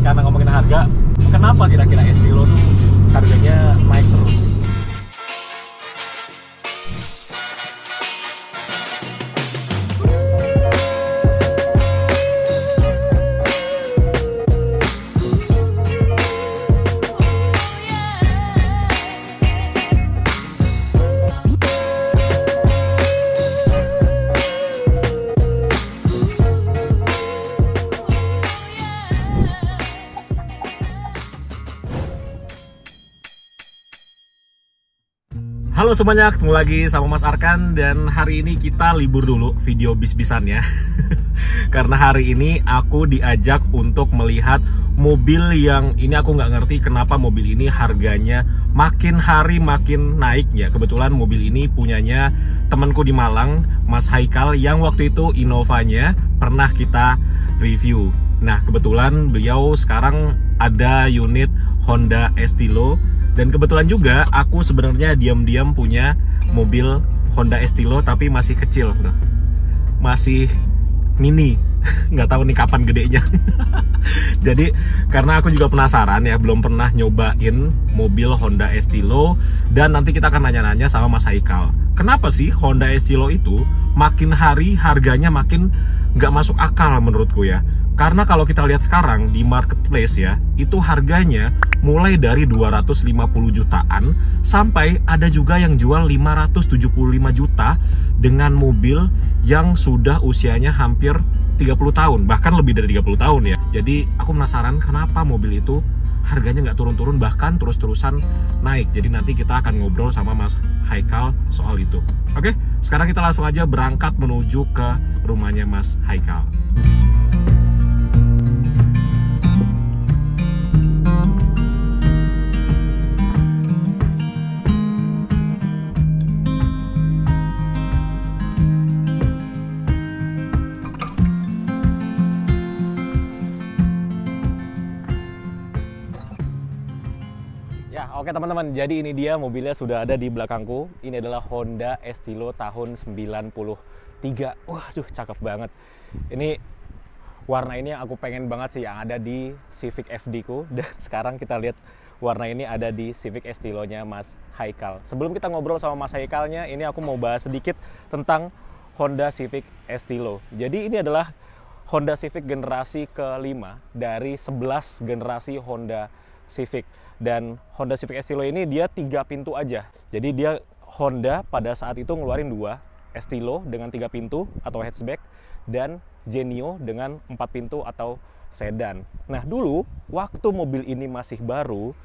karena ngomongin harga, kenapa kira-kira Estilo tuh harganya naik terus? Halo semuanya, ketemu lagi sama Mas Arkan. Dan hari ini kita libur dulu video bis-bisan ya. Karena hari ini aku diajak untuk melihat mobil yang ini aku nggak ngerti kenapa mobil ini harganya makin hari makin naik ya. Kebetulan mobil ini punyanya temanku di Malang, Mas Haikal, yang waktu itu Innovanya pernah kita review. Nah kebetulan beliau sekarang ada unit Honda Estilo. Dan kebetulan juga aku sebenarnya diam-diam punya mobil Honda Estilo tapi masih kecil, bro. Masih mini. Nggak tahu nih kapan gedenya. Jadi karena aku juga penasaran ya, belum pernah nyobain mobil Honda Estilo. Dan nanti kita akan nanya-nanya sama Mas Haikal, kenapa sih Honda Estilo itu makin hari harganya makin nggak masuk akal menurutku ya. Karena kalau kita lihat sekarang di marketplace ya, itu harganya mulai dari 250 jutaan sampai ada juga yang jual 575 juta dengan mobil yang sudah usianya hampir 30 tahun, bahkan lebih dari 30 tahun ya. Jadi aku penasaran kenapa mobil itu harganya nggak turun-turun, bahkan terus-terusan naik. Jadi nanti kita akan ngobrol sama Mas Haikal soal itu. Oke, sekarang kita langsung aja berangkat menuju ke rumahnya Mas Haikal. Ya, oke teman-teman, jadi ini dia mobilnya sudah ada di belakangku. Ini adalah Honda Estilo tahun 93. Waduh, cakep banget. Ini warna ini aku pengen banget sih yang ada di Civic FD ku. Dan sekarang kita lihat warna ini ada di Civic Estilonya Mas Haikal. Sebelum kita ngobrol sama Mas Haikalnya, ini aku mau bahas sedikit tentang Honda Civic Estilo. Jadi ini adalah Honda Civic generasi ke-5 dari 11 generasi Honda Civic. Dan Honda Civic Estilo ini dia 3 pintu aja. Jadi dia Honda pada saat itu ngeluarin 2, Estilo dengan 3 pintu atau hatchback dan Genio dengan 4 pintu atau sedan. Nah dulu waktu mobil ini masih baru,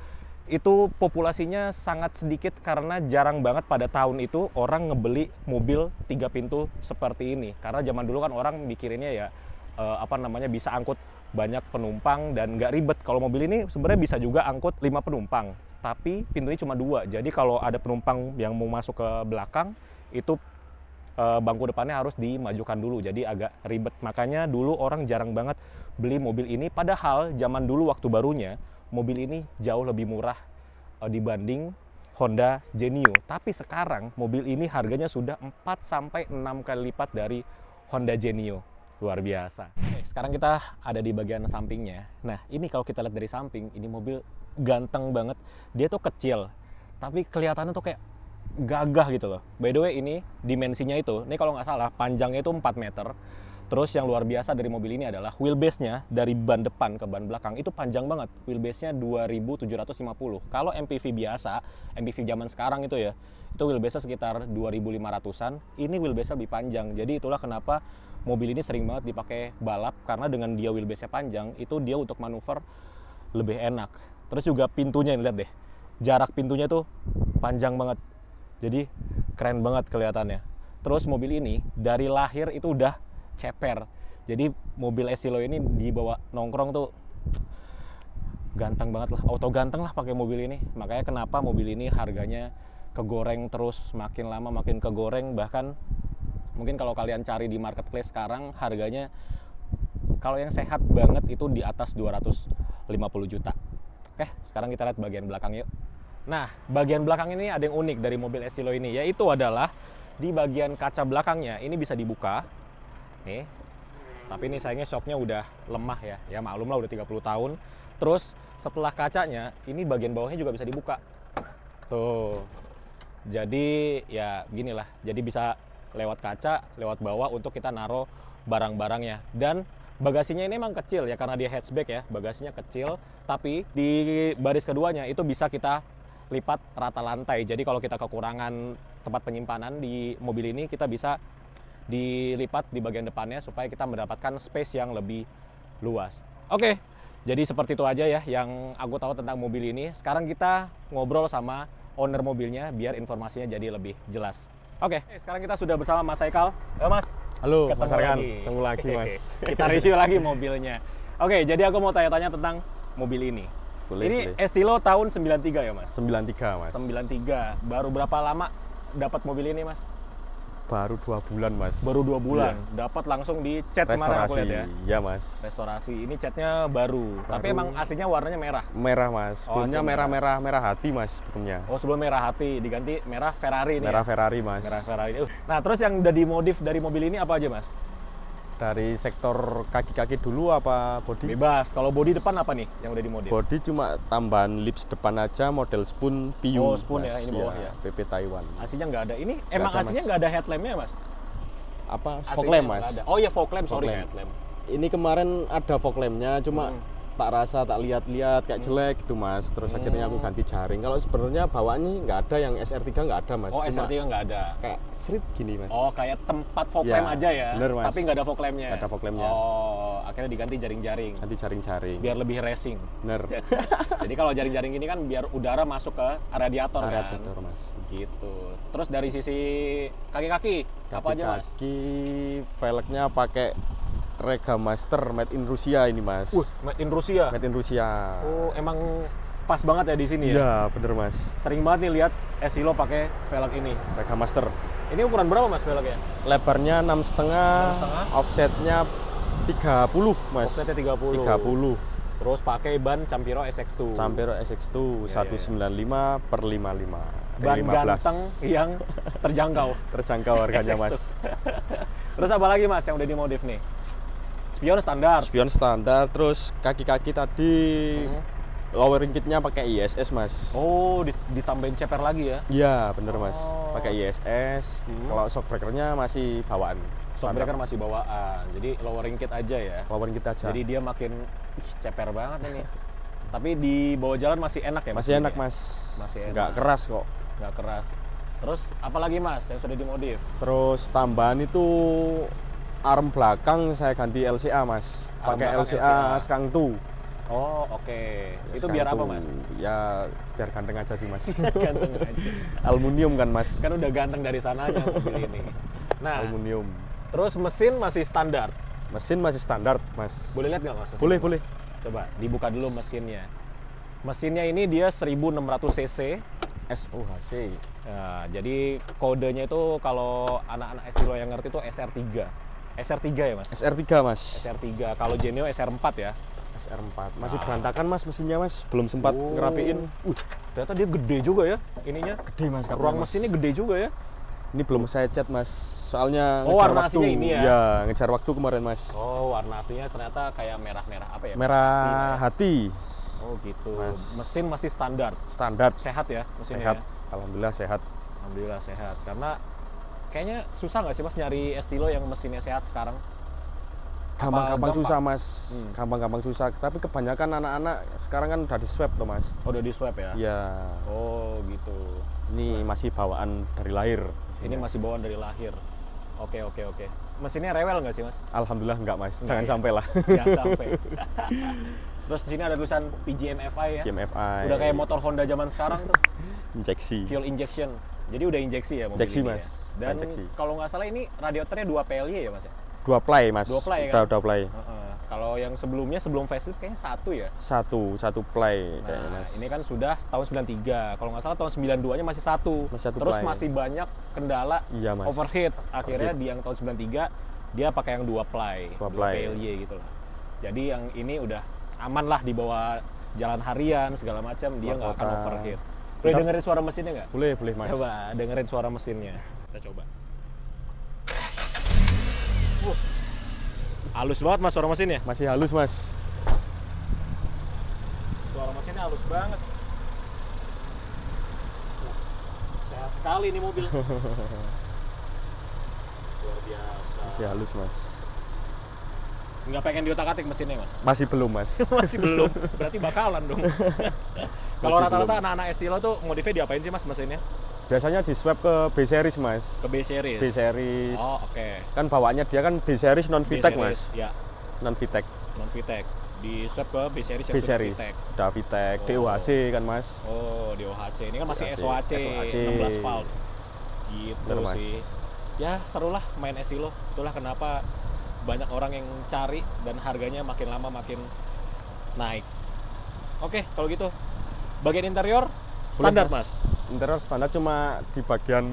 itu populasinya sangat sedikit karena jarang banget pada tahun itu orang ngebeli mobil 3 pintu seperti ini. Karena zaman dulu kan orang mikirinnya ya bisa angkut banyak penumpang dan nggak ribet. Kalau mobil ini sebenarnya bisa juga angkut 5 penumpang, tapi pintunya cuma 2. Jadi kalau ada penumpang yang mau masuk ke belakang, itu bangku depannya harus dimajukan dulu, jadi agak ribet. Makanya dulu orang jarang banget beli mobil ini, padahal zaman dulu waktu barunya mobil ini jauh lebih murah dibanding Honda Genio. Tapi sekarang mobil ini harganya sudah 4-6 kali lipat dari Honda Genio. Luar biasa. Oke, sekarang kita ada di bagian sampingnya. Nah, ini kalau kita lihat dari samping, ini mobil ganteng banget. Dia tuh kecil, tapi kelihatannya tuh kayak gagah gitu loh. By the way, ini dimensinya itu, ini kalau nggak salah, panjangnya itu 4 meter. Terus yang luar biasa dari mobil ini adalah wheelbase-nya dari ban depan ke ban belakang itu panjang banget. Wheelbase-nya 2750. Kalau MPV biasa, MPV zaman sekarang itu ya, itu wheelbase-nya sekitar 2500-an. Ini wheelbase-nya lebih panjang. Jadi itulah kenapa mobil ini sering banget dipakai balap, karena dengan dia wheelbase-nya panjang, itu dia untuk manuver lebih enak. Terus juga pintunya, lihat deh. Jarak pintunya tuh panjang banget. Jadi keren banget kelihatannya. Terus mobil ini dari lahir itu udah ceper. Jadi mobil Estilo ini dibawa nongkrong tuh ganteng banget lah, auto ganteng lah pakai mobil ini. Makanya kenapa mobil ini harganya kegoreng terus, makin lama makin kegoreng. Bahkan mungkin kalau kalian cari di marketplace sekarang harganya kalau yang sehat banget itu di atas 250 juta. Oke, sekarang kita lihat bagian belakang yuk. Nah, bagian belakang ini ada yang unik dari mobil Estilo ini, yaitu adalah di bagian kaca belakangnya ini bisa dibuka. Nih, Tapi ini sayangnya shocknya udah lemah ya. Ya maklum lah udah 30 tahun. Terus setelah kacanya, ini bagian bawahnya juga bisa dibuka. Tuh. Jadi ya gini lah. Jadi bisa lewat kaca, lewat bawah untuk kita naruh barang-barangnya. Dan bagasinya ini emang kecil ya karena dia hatchback ya. Bagasinya kecil, tapi di baris keduanya itu bisa kita lipat rata lantai. Jadi kalau kita kekurangan tempat penyimpanan di mobil ini, kita bisa dilipat di bagian depannya supaya kita mendapatkan space yang lebih luas. Oke, jadi seperti itu aja ya yang aku tahu tentang mobil ini. Sekarang kita ngobrol sama owner mobilnya biar informasinya jadi lebih jelas. Oke, sekarang kita sudah bersama Mas Haikal. Mas. Halo, ketemu Mas Arkan. lagi. Ketemu lagi, Mas. Kita review lagi mobilnya. Oke, jadi aku mau tanya-tanya tentang mobil ini. Ini Estilo tahun 93 ya, Mas? 93, Mas. 93. Baru berapa lama dapat mobil ini, Mas? Baru 2 bulan, Mas. Baru 2 bulan. Iya. Dapat langsung di cat kemarin aku lihat ya. Iya, Mas. Restorasi. Ini catnya baru. Tapi emang aslinya warnanya merah. Merah, Mas. Sebelumnya merah hati, Mas, sebelumnya. Oh, sebelum merah hati diganti merah Ferrari nih. Merah ya? Ferrari, Mas. Merah Ferrari. Nah, terus yang udah dimodif dari mobil ini apa aja, Mas? Dari sektor kaki-kaki dulu apa bodi? Bebas. Kalau bodi depan apa nih yang udah dimodif? Bodi cuma tambahan lips depan aja, model spoon Piyu. Oh, spoon Mas. ya, ini bawah ya. PP Taiwan. Aslinya nggak ada. Ini emang ada, aslinya nggak ada headlampnya, Mas? Apa? Aslinya Fog lamp, nggak Mas. ada. Oh iya, fog lamp, sorry, Fog lamp. headlamp. Ini kemarin ada fog lampnya, cuma tak rasa, tak lihat-lihat kayak jelek gitu, Mas. Terus akhirnya aku ganti jaring. Kalau sebenarnya bawaannya nggak ada, yang SR3 nggak ada, Mas. Oh, Cuma SR3 nggak ada. kayak strip gini, Mas. Oh, kayak tempat fog Ya, lamp aja ya? bener, Mas. Tapi nggak ada fog lampnya? Nggak ada fog lampnya. Oh, akhirnya diganti jaring-jaring. Ganti jaring-jaring. Biar lebih racing. Bener. Jadi kalau jaring-jaring gini kan biar udara masuk ke radiator, Radiator, kan? Mas. Gitu. Terus dari sisi kaki-kaki, apa aja, Mas? Kaki velgnya pakai Rega Master made in Rusia ini, Mas. Made in Rusia? Made in Rusia. Oh, emang pas banget ya di sini ya? Iya, bener, Mas. Sering banget nih lihat Estilo pakai velg ini. Rega Master. Ini ukuran berapa, Mas, velgnya? Lebarnya 6,5, 6,5. offsetnya 30, Mas. Offsetnya 30. 30. Terus pakai ban Campiro SX2. Campero SX2 195 per 55. Ban 15. ganteng yang terjangkau. Terjangkau harganya, SX2. Mas. Terus apa lagi, Mas, yang udah dimodif nih? Spion standar. Spion standar, terus kaki-kaki tadi lowering kitnya pakai ISS, Mas. Oh, ditambahin ceper lagi ya? Iya, bener, Mas. Oh. Pakai ISS. Kalau shockbreakernya masih bawaan. Shockbreaker masih bawaan. Jadi lowering kit aja ya. Lowering kit aja. Jadi dia makin ceper banget ini. Tapi di bawah jalan masih enak ya, Mas? Masih enak, ya? Mas. Masih enak. Nggak keras kok. Nggak keras. Terus apalagi, Mas, yang sudah dimodif? Terus tambahan itu arm belakang saya ganti LCA, Mas. Pakai LCA Skang 2. Oh, oke. Itu biar apa, Mas? Ya biar ganteng aja sih, Mas. Ganteng aja. Aluminium kan, Mas. Kan udah ganteng dari sananya mobil ini. Nah, Aluminium. terus mesin masih standar. Mesin masih standar, Mas. Boleh lihat nggak, Mas? mesin? Boleh, boleh. Coba dibuka dulu mesinnya. Mesinnya ini dia 1600 cc. SOHC. Nah, jadi kodenya itu kalau anak-anak Estilo yang ngerti itu SR3. SR3 ya, Mas? SR3, Mas. SR3. Kalau Genio SR4 ya. SR4. Masih berantakan, Mas, mesinnya, Mas. Belum sempat ngerapiin. Ternyata dia gede juga ya ininya. Gede, Mas. Ruang mesinnya gede juga ya. Ini belum saya cat, Mas. Soalnya Oh, ngejar warna waktu. aslinya ini ya? Iya, ngejar waktu kemarin, Mas. Oh, warna aslinya ternyata kayak merah-merah apa ya? Merah hati. Oh, gitu. Mas. Mesin masih standar. Standar. Sehat ya mesinnya. Sehat. Ya? Alhamdulillah sehat. Alhamdulillah sehat. Karena kayaknya susah nggak sih, Mas, nyari Estilo yang mesinnya sehat sekarang? Gampang-gampang gampang? susah, Mas. Gampang-gampang susah. Tapi kebanyakan anak-anak sekarang kan udah di swab tuh, Mas. Oh, udah di swab ya? Iya. Oh, gitu. Ini masih bawaan dari lahir. Ini masih bawaan dari lahir. Oke, oke, oke. Mesinnya rewel nggak sih, Mas? Alhamdulillah enggak, Mas. Enggak, Jangan ya? sampai lah. Jangan sampai. Terus di sini ada tulisan PGM-FI ya? GMFI. Udah kayak motor Honda zaman sekarang tuh. Injeksi. Fuel injection. Jadi udah injeksi ya mobil Injeksi, ini Mas. ya? Dan Injeksi. kalau nggak salah ini radiatornya 2 PLY ya, Mas ya? 2 ply, Mas. 2 ply kan? Udah ply. Kalau yang sebelumnya, sebelum facelift kayaknya 1 ya? Satu ply kayaknya, Nah, Mas. ini kan sudah tahun 93. Kalau nggak salah tahun 92-nya masih 1. Masih 1 Terus ply. masih banyak kendala Iya, Mas. overheat. Akhirnya di yang tahun 93 dia pakai yang 2 ply, 2 2 ply. PLY gitu lah. Jadi yang ini udah aman lah dibawa jalan harian segala macam, dia nggak akan kota. overheat. Boleh dengerin suara mesinnya nggak? Boleh, Mas. Coba dengerin suara mesinnya. Kita coba. Halus banget mas suara mesinnya. Masih halus mas. Suara mesinnya halus banget. Sehat sekali nih mobil. Luar biasa. Masih halus mas. Nggak pengen diotak-atik mesinnya mas? Masih belum mas. Masih belum. Berarti bakalan dong. Kalau Masih rata-rata belum. anak-anak Estilo tuh modifnya diapain sih mas mesinnya? Biasanya di swap ke B series mas. Ke B series. B series. Oh oke. Kan bawaannya dia kan B series non VTEC mas. Ya. Non VTEC. Non VTEC. Di swap ke B series yang B sudah series. VTEC. Sudah VTEC. Oh. DOHC kan mas. Oh di OHC. Ini kan masih OHC. SOHC 16 valve. Gitu Bener, Mas. sih. Ya seru lah main Estilo. Itulah kenapa banyak orang yang cari dan harganya makin lama makin naik. Oke kalau gitu bagian interior standar mas. Interior standar cuma di bagian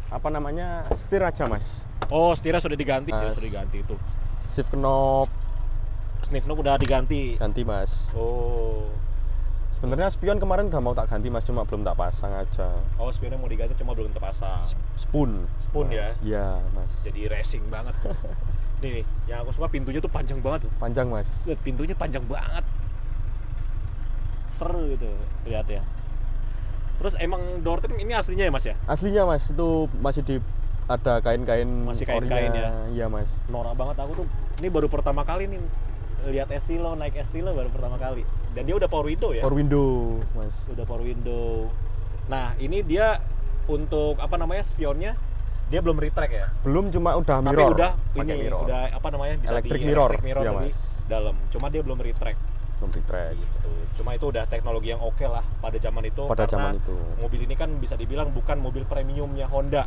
apa namanya setir aja mas. Oh setirnya sudah diganti. Mas. Sudah diganti itu. Shift knob Sniff knob udah diganti. ganti mas. Oh. Sebenarnya spion kemarin udah mau tak ganti mas, cuma belum tak pasang aja. Oh spionnya mau diganti cuma belum terpasang. Spoon. Spoon mas. ya? Iya mas. Jadi racing banget. Nih, yang aku suka pintunya tuh panjang banget tuh. Panjang mas. Lihat pintunya panjang banget. Seru gitu lihat ya. Terus emang door trim ini aslinya ya mas ya? Aslinya mas itu masih di ada kain-kain. Masih kain-kain orinya. ya? Iya mas. Norak banget aku tuh. Ini baru pertama kali nih lihat Estilo, naik Estilo baru pertama kali. Dan dia udah power window ya? Power window mas. Udah power window. Nah ini dia untuk apa namanya spionnya dia belum retract ya? Belum, cuma udah Tapi mirror. udah Pakai ini mirror. udah apa namanya bisa Electric di mirror. electric mirror Iya, di Mas. dalam. Cuma dia belum retract. Belum di track. Gitu. Cuma itu udah teknologi yang oke lah pada zaman itu. Pada karena zaman itu. mobil ini kan bisa dibilang bukan mobil premiumnya Honda.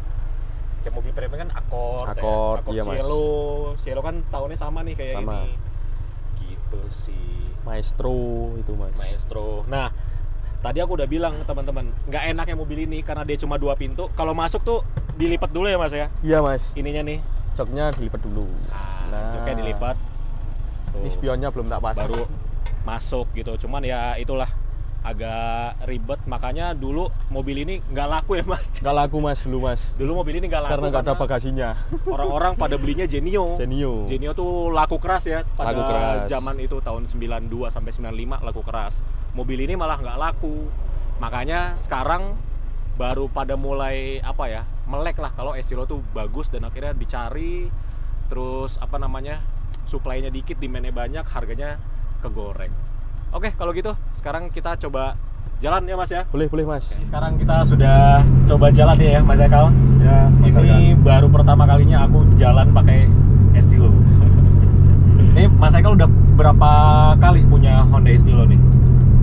Kayak mobil premium kan Accord, Accord, ya. Accord iya, Mas. Cielo. Cielo kan tahunnya sama nih kayak Sama. ini. Gitu sih. Maestro itu mas. Maestro. Nah, tadi aku udah bilang teman-teman, nggak enaknya mobil ini karena dia cuma 2 pintu. Kalau masuk tuh dilipat dulu ya mas ya. Iya mas. Ininya nih. Joknya dilipat dulu. Joknya dilipat. Ini Tuh. spionnya belum tak pasang. Baru masuk gitu. Cuman ya itulah agak ribet. Makanya dulu mobil ini nggak laku ya mas. Nggak laku mas dulu mas. Dulu mobil ini nggak laku Karena nggak ada bagasinya. orang-orang pada belinya Genio. Genio. Genio tuh laku keras ya pada Laku keras. zaman itu tahun 92 sampai 95 laku keras. Mobil ini malah nggak laku. Makanya sekarang baru pada mulai apa ya melek lah kalau Estilo tuh bagus dan akhirnya dicari terus apa namanya supply-nya dikit, demand-nya banyak, harganya kegoreng. Oke kalau gitu sekarang kita coba jalan ya mas ya. Boleh mas. Sekarang kita sudah coba jalan ya Mas Ekal. Ya mas. Ini baru pertama kalinya aku jalan pakai Estilo. Ini Mas Ekal udah berapa kali punya Honda Estilo nih?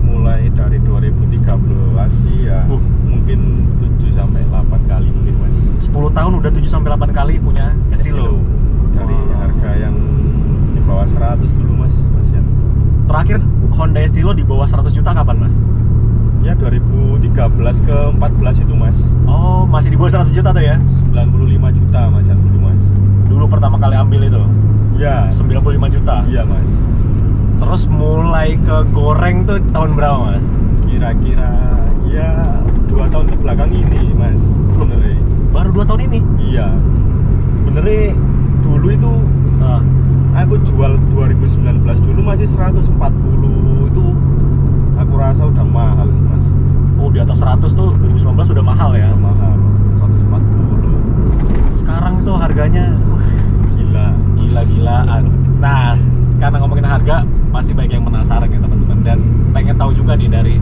Mulai dari 2013 sih ya. Mungkin 7 sampai 8 kali mungkin mas. 10 tahun udah 7 sampai 8 kali punya Estilo. Dari harga yang di bawah 100 dulu mas. Ya. Terakhir Honda Estilo di bawah 100 juta kapan mas? Ya 2013 ke 14 itu mas. Oh masih di bawah 100 juta tuh ya? 95 juta mas yang dulu mas. Dulu pertama kali ambil itu? Ya. 95 juta? Iya mas. Terus mulai ke goreng tuh tahun berapa mas? Kira-kira ya 2 tahun ke belakang ini mas sebenarnya. Baru 2 tahun ini? Iya. Sebenarnya dulu itu aku jual 2019 dulu masih 140 itu aku rasa udah mahal sih mas. Oh di atas 100 tuh 2019 udah mahal ya? Udah mahal 140. Sekarang tuh harganya gila-gilaan. Nah karena ngomongin harga pasti banyak yang penasaran ya teman-teman dan pengen tahu juga nih dari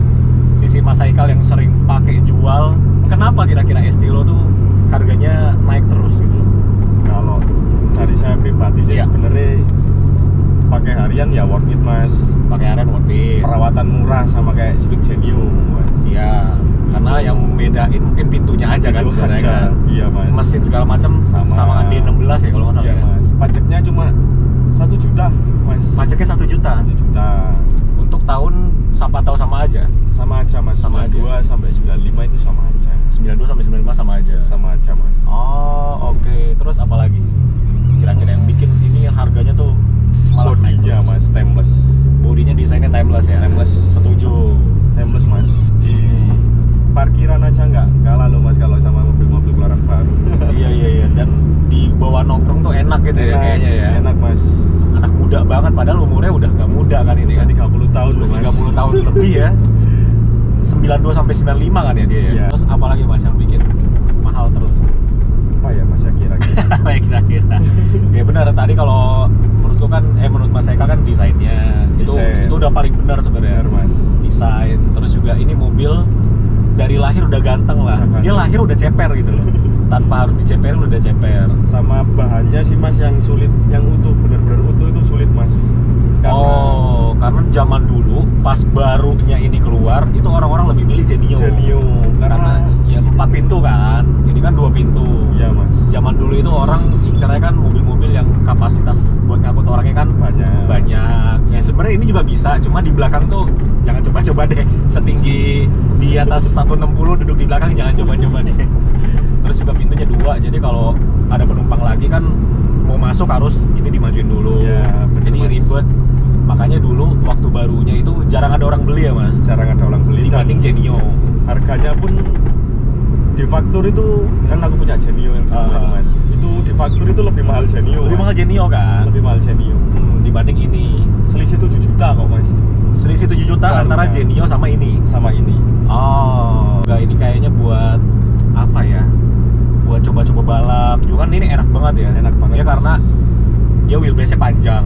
sisi Mas Haikal yang sering pakai jual kenapa kira-kira Estilo tuh harganya naik terus gitu. Kalau dari saya pribadi sih sebenarnya pakai harian ya worth it mas. Pakai harian worth it. Perawatan murah sama kayak Civic Genio mas. Iya, karena yang bedain mungkin pintunya aja kan sebenarnya kan. Iya mas. Mesin segala macam sama D16 ya kalau nggak salah iya, ya. Mas. Pajaknya cuma 1 juta mas. Pajaknya 1 juta. 1 juta. Untuk tahun sama aja. Sama aja mas. Sama 92 sampai 95 itu sama aja. 92 sampai 95 sama aja. Sama aja mas. Oh oke. Terus apa lagi? Kira-kira yang bikin ini harganya tuh malah naik Bodinya terus? mas timeless. Bodinya desainnya timeless ya. Timeless. Setuju. Timeless mas. Di parkiran aja nggak kalah loh mas kalau sama mobil-mobil keluaran baru. Iya. Dan di bawa nongkrong tuh enak gitu ya kayaknya ya. Enak mas. Anak muda banget padahal umurnya udah nggak muda kan ini kan. 30 tahun loh mas. 30 tahun lebih ya. 92 sampai 95 kan ya dia ya. Iya. Terus apalagi mas yang bikin mahal terus? Apa ya mas ya kira-kira? Apa ya kira-kira? Ya benar tadi kalau menurutku kan menurut Mas Eka kan desainnya itu udah paling benar sebenarnya. Benar mas. Desain terus juga ini mobil dari lahir udah ganteng lah. Dia lahir udah ceper gitu loh. Tanpa harus diceperin udah ceper. Sama bahannya sih mas yang sulit, yang utuh, benar-benar utuh itu sulit mas. Karena zaman dulu pas barunya ini keluar itu orang-orang lebih milih Genio. Karena ya 4 pintu kan. Ini kan 2 pintu. Iya mas. Zaman dulu itu orang incarnya kan mobil-mobil yang kapasitas buat ngangkut orangnya kan banyak. Ya sebenarnya ini juga bisa, cuma di belakang tuh jangan coba-coba deh. Setinggi di atas 160 duduk di belakang jangan coba-coba deh. Terus juga pintunya 2, jadi kalau ada penumpang lagi kan mau masuk harus ini dimajuin dulu. Ya, jadi ribet. Makanya dulu waktu barunya itu jarang ada orang beli ya mas. Jarang ada orang beli dibanding Genio. Harganya pun di faktur itu kan aku punya Genio yang mas. Itu di faktur itu lebih mahal Genio. Lebih mahal Genio kan? Lebih mahal Genio. Dibanding ini. Selisih 7 juta kok mas. Selisih 7 juta barunya. Antara Genio sama ini. Sama ini. Oh, enggak, ini kayaknya buat apa ya? Buat coba-coba balap. Juga kan ini enak banget ya. Enak banget. Ya karena dia wheelbase-nya panjang.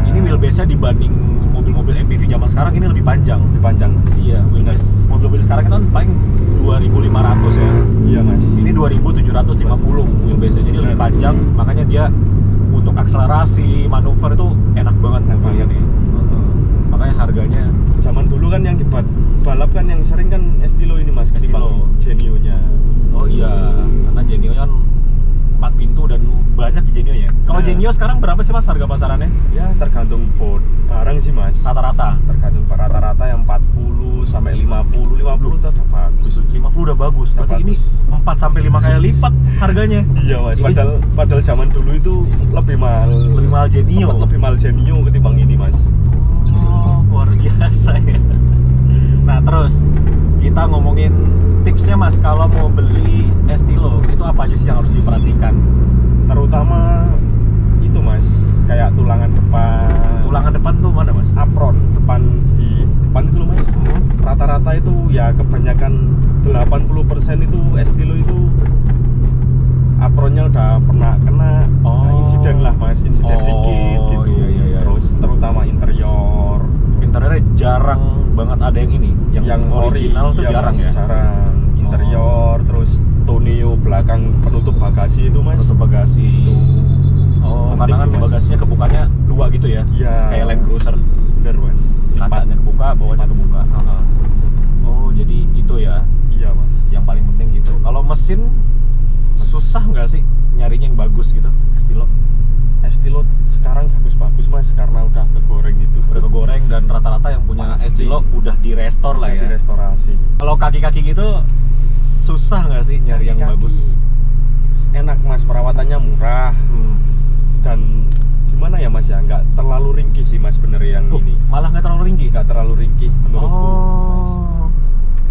Ini wheelbase-nya dibanding mobil-mobil MPV zaman sekarang ini lebih panjang. Lebih panjang mas. Iya, wheelbase mobil-mobil sekarang itu kan paling 2.500 ya. Iya mas. Ini 2.750 wheelbase-nya. Jadi lebih panjang, makanya dia untuk akselerasi, manuver itu enak banget mobilnya nih. Makanya harganya. Zaman dulu kan yang balap kan yang sering kan Estilo ini mas, ketimbang Genio-nya. Oh iya, karena Genio kan 4 pintu dan banyak di Genio ya. Kalau Genio sekarang berapa sih mas harga pasarannya? Ya tergantung barang sih mas. Rata-rata? Tergantung rata-rata yang 40 sampai 50 itu udah bagus. 50 udah bagus. Berarti ini 4 sampai 5 kali lipat harganya. Iya mas. Padahal zaman dulu itu lebih mahal. Lebih mahal Genio. Sempat lebih mahal Genio ketimbang ini mas. Oh luar biasa ya. Nah terus kita ngomongin tipsnya mas kalau mau beli Estilo itu apa aja sih yang harus diperhatikan? Terutama itu mas, kayak tulangan depan. Tulangan depan tuh mana mas? Apron di depan itu loh mas. Rata-rata itu ya kebanyakan 80% itu Estilo itu apronnya udah pernah kena insiden lah mas, insiden dikit gitu. Iya. Terus terutama interiornya jarang banget ada yang ini, yang original tuh jarang ya. Jarang. Interior, terus toneo belakang penutup bagasi itu mas. Penutup bagasi. Itu. Oh, karena kan bagasinya kebukanya 2 gitu ya? Iya. Kayak Land Cruiser. Bener mas. Kacanya kebuka, bawahnya kebuka. Oh, jadi itu ya? Iya mas. Yang paling penting itu. Kalau mesin susah nggak sih nyarinya yang bagus gitu, Estilo sekarang bagus-bagus mas, karena udah kegoreng gitu. Udah kegoreng dan rata-rata yang punya Estilo udah direstore lah ya. Direstorasi. Kalau kaki-kaki gitu susah nggak sih nyari yang bagus? Enak mas, perawatannya murah. Dan gimana ya mas ya, nggak terlalu ringkih sih mas bener yang ini. Malah nggak terlalu ringkih? Nggak terlalu ringkih menurutku.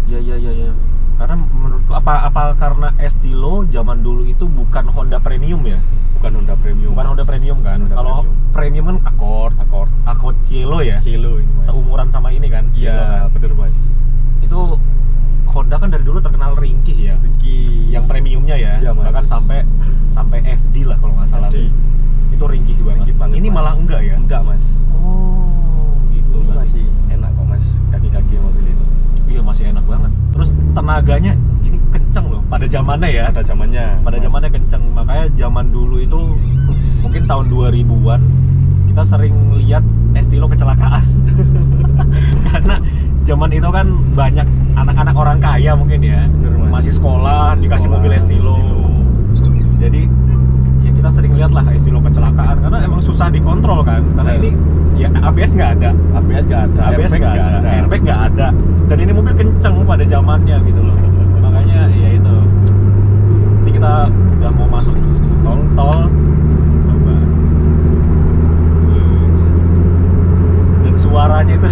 Iya. Karena menurutku apa karena Estilo zaman dulu itu bukan Honda Premium ya? Bukan Honda Premium kan? Kalau Premium kan Accord Cielo ya? Cielo ini mas. Seumuran sama ini kan? Iya, bener mas. Itu Honda kan dari dulu terkenal ringkih ya? Ringkih. Yang premiumnya ya? Iya, bahkan sampai FD lah kalau nggak salah. Itu ringkih banget. Ini mas. Malah enggak ya? Enggak mas. Oh, gitu. Ini masih enak kok mas, kaki-kaki mobil ini. Iya masih enak banget. Terus tenaganya ini kenceng loh pada zamannya ya. Pada zamannya kenceng. Makanya zaman dulu itu mungkin tahun 2000-an kita sering lihat Estilo kecelakaan. Karena zaman itu kan banyak anak-anak orang kaya mungkin ya. Masih sekolah dikasih mobil Estilo. Jadi ya kita sering lihat lah Estilo kecelakaan karena emang susah dikontrol kan. Karena ini ya ABS nggak ada, airbag nggak ada, dan ini mobil kenceng pada zamannya gitu loh. Makanya ya itu. Ini kita udah mau masuk tol, coba. Dan suaranya itu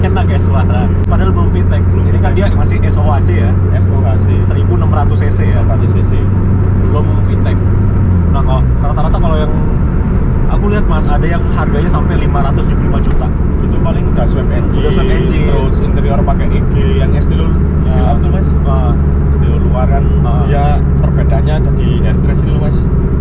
enak ya suara. Padahal belum VTEC. Ini kan dia masih SOHC ya. 1600 cc ya. 1600 cc. Belum VTEC. Nah kalau rata-rata kalau yang aku lihat Mas ada yang harganya sampai 575 juta. Itu paling udah swap engine. Udah swap engine. Terus interior pakai EG yang Estilo gelap tuh Mas. Estilo luar kan dia perbedaannya ada di headrest ini loh Mas.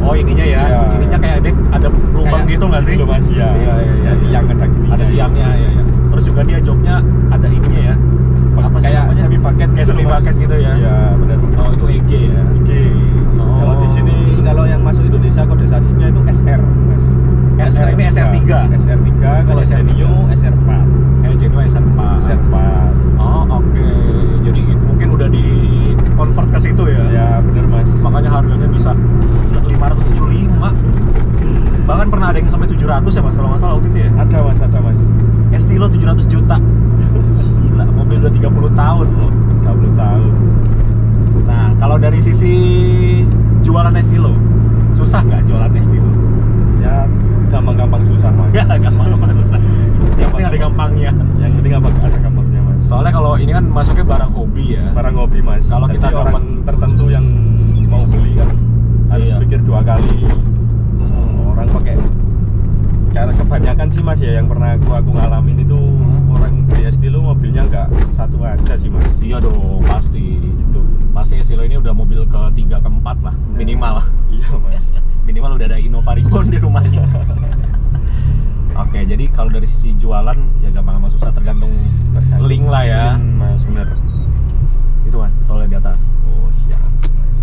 Oh ininya ya, ininya kayak ada lubang gitu nggak sih? Gitu Mas, ya. Iya. Tiang ada gini. Ada tiangnya, ya. Terus juga dia joknya ada ininya ya. Apa sih kayak namanya? semi paket. Kayak semi paket gitu ya. Iya, benar. Oh itu EG ya. EG. Oh. Kalau di sini kalau yang masuk Indonesia kode sasisnya itu SR, Mas. SR ini SR3. SR3, kalau Genio SR4. Genio SR4. SR4. Oh, oke. Jadi mungkin udah di convert ke situ ya. Ya, benar Mas. Makanya harganya bisa 575. Bahkan pernah ada yang sampai 700 ya Mas kalau nggak salah waktu itu ya. Ada Mas. Estilo 700 juta. Gila, mobil udah 30 tahun loh. 30 tahun. Nah, kalau dari sisi jualan Estilo, susah nggak jualan Estilo? Ya, gampang-gampang susah Mas. Ya, gampang susah. Yang penting ada gampangnya. Yang penting ada gampangnya Mas. Soalnya kalau ini kan masuknya barang hobi ya. Barang hobi Mas. Kalau kita orang dapat tertentu yang mau beli kan harus pikir 2 kali. Orang pakai cara kebanyakan sih Mas ya yang pernah aku ngalamin itu orang beli Estilo mobilnya nggak satu aja sih Mas. Iya dong, pasti. Itu pasti Estilo ini udah mobil ke-3 ke-4 lah, minimal. Iya Mas. Minimal udah ada Innova Reborn di rumahnya. Oke, jadi kalau dari sisi jualan ya gampang sama susah tergantung link lah ya. Mas, bener. Itu Mas, tolnya di atas. Oh siap Mas.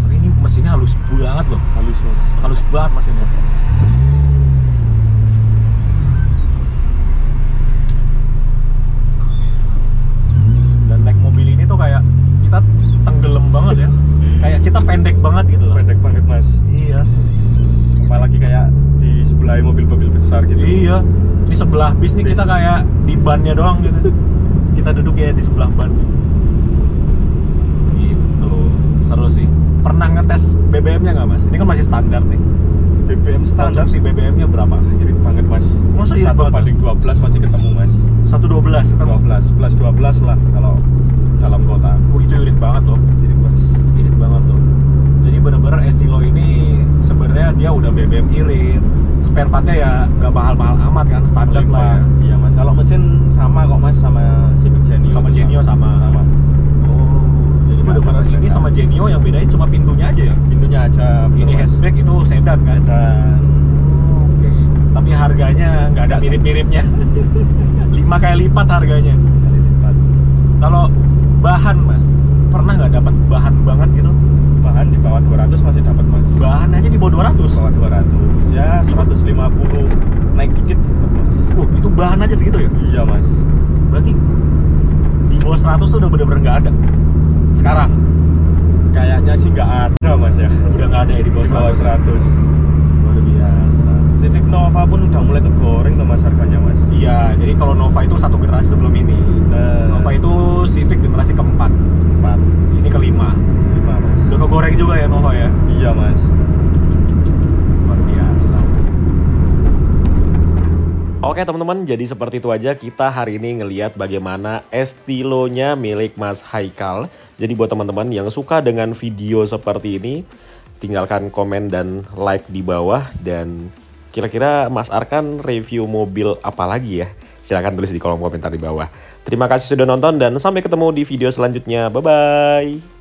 Tapi ini mesinnya halus banget loh. Halus Mas. Halus banget mesinnya. Dan naik mobil ini tuh kayak kita tenggelam banget ya. Kayak kita pendek banget gitu loh. Pendek banget Mas. Iya. Apalagi kayak di sebelah mobil-mobil besar gitu. Iya. Ini sebelah bis nih kita kayak di bannya doang gitu. Kita duduk ya di sebelah ban. Gitu. Seru sih. Pernah ngetes BBM-nya nggak Mas? Ini kan masih standar nih. BBM standar Konsumsi BBM-nya berapa? irit banget Mas. Masa irit 1 banget, banding 12 masih ketemu Mas. 112 ketemu. 12 lah kalau dalam kota. Oh itu irit banget loh. Irit Mas. Irit banget loh. Jadi bener-bener Estilo ini sebenarnya dia udah BBM irit. Spare partnya ya nggak mahal-mahal amat kan, standar lah ya. Iya Mas. Kalau mesin sama kok Mas sama Civic Genio. Sama Genio sama. Oh, jadi bener-bener ini sama Genio yang bedain cuma pintunya aja ya. Pintunya aja. Ini hatchback itu sedan kan. Sedan. Oke. Tapi harganya nggak ada mirip-miripnya. 5 kali lipat harganya. Kali lipat. Kalau bahan Mas, pernah nggak dapat bahan banget gitu? Bahan di bawah 200 masih dapat Mas. Bahan aja di bawah 200. Bawah 200 ya 150 naik dikit dapat Mas. Itu bahan aja segitu ya? Iya Mas. Berarti di bawah 100 tuh udah bener-bener nggak ada. Sekarang Kayaknya sih nggak ada Mas ya. udah nggak ada ya di bawah Di bawah 100. 100. Luar biasa. Civic Nova pun udah mulai kegoreng tuh Mas harganya Mas. Iya, jadi kalau Nova itu satu generasi sebelum ini. Nova itu Civic generasi keempat. 4, Ini kelima. 5 Mas. Udah kegoreng juga ya Nova ya. Iya Mas. Luar biasa. Oke teman-teman, jadi seperti itu aja kita hari ini ngelihat bagaimana Estilonya milik Mas Haikal. Jadi buat teman-teman yang suka dengan video seperti ini, tinggalkan komen dan like di bawah. Dan kira-kira Mas Arkan review mobil apa lagi ya? Silahkan tulis di kolom komentar di bawah. Terima kasih sudah nonton dan sampai ketemu di video selanjutnya. Bye-bye.